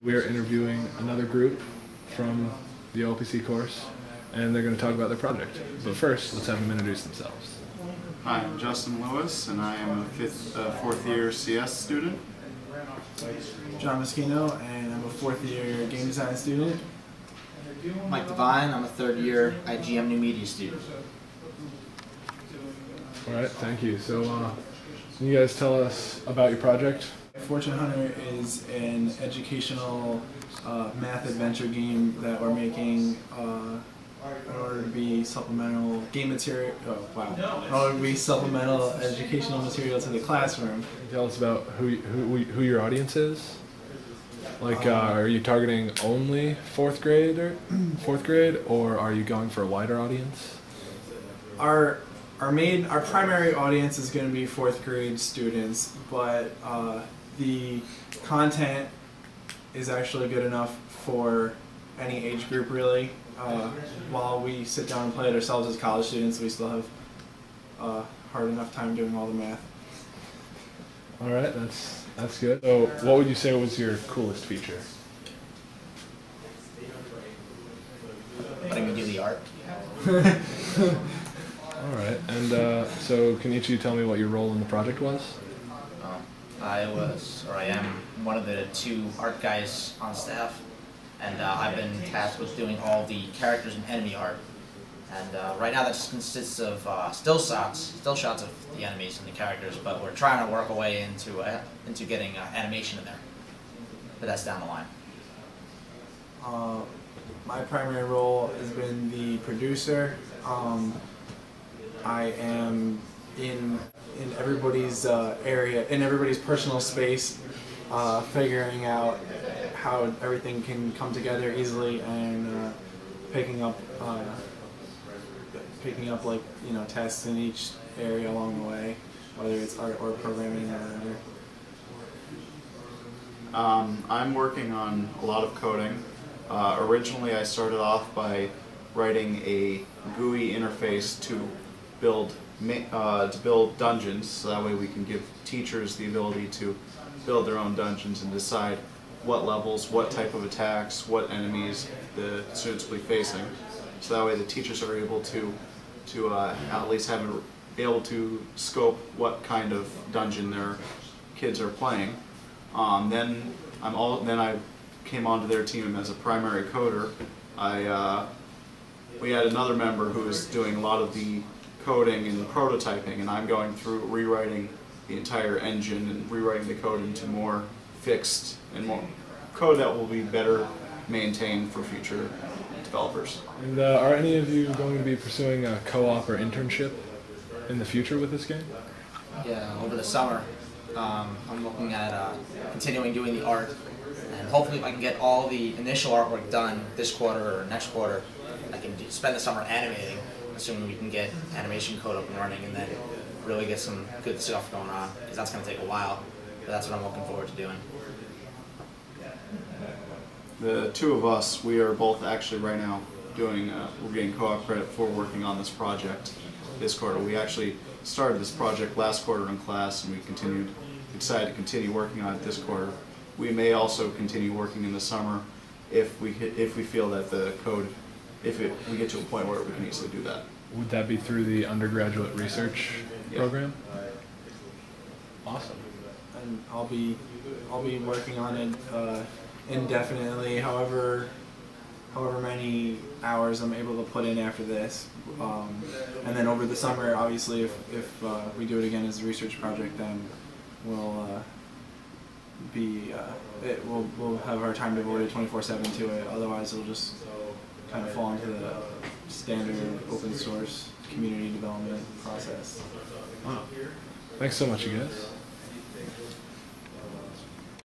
We are interviewing another group from the OLPC course, and they're going to talk about their project. But first, let's have them introduce themselves. Hi, I'm Justin Lewis, and I am a fourth year CS student. John Moschino, and I'm a fourth year game design student. Mike Devine, I'm a third year IGM New Media student. All right, thank you. So, can you guys tell us about your project? Fortune Hunter is an educational math adventure game that we're making in order to be supplemental game material. In order to be supplemental educational material to the classroom. Can you tell us about who your audience is? Like, are you targeting only fourth grade, or are you going for a wider audience? Our primary audience is going to be fourth grade students, but the content is actually good enough for any age group, really. While we sit down and play it ourselves as college students, we still have a hard enough time doing all the math. All right, that's good. So, what would you say was your coolest feature? Letting me do the art. All right, and so can each of you tell me what your role in the project was? I am one of the two art guys on staff, and I've been tasked with doing all the characters and enemy art. And right now that just consists of still shots of the enemies and the characters, but we're trying to work our way into getting animation in there. But that's down the line. My primary role has been the producer. I am in everybody's area, in everybody's personal space, figuring out how everything can come together easily, and picking up like, you know, tasks in each area along the way, whether it's art or programming or whatever. I'm working on a lot of coding. Originally, I started off by writing a GUI interface to build dungeons, so that way we can give teachers the ability to build their own dungeons and decide what levels, what type of attacks, what enemies the students will be facing. So that way the teachers are able to at least be able to scope what kind of dungeon their kids are playing. Then I came onto their team as a primary coder. We had another member who was doing a lot of the coding and prototyping, and I'm going through rewriting the entire engine and rewriting the code into more fixed and more code that will be better maintained for future developers. And are any of you going to be pursuing a co-op or internship in the future with this game? Yeah, over the summer, I'm looking at continuing doing the art, and hopefully if I can get all the initial artwork done this quarter or next quarter, I can spend the summer animating, assuming we can get animation code up and running, and then really get some good stuff going on, because that's going to take a while, but that's what I'm looking forward to doing. The two of us, we are both actually right now we're getting co-op credit for working on this project this quarter. We actually started this project last quarter in class, and we decided to continue working on it this quarter. We may also continue working in the summer if we feel that the code, we get to a point where we can easily do that. Would that be through the undergraduate research program? Awesome. And I'll be working on it indefinitely, however many hours I'm able to put in after this. And then over the summer, obviously, if we do it again as a research project, then we'll have our time devoted 24/7 to it. Otherwise, it'll just kind of fall into the standard open source community development process. Wow. Thanks so much, you guys.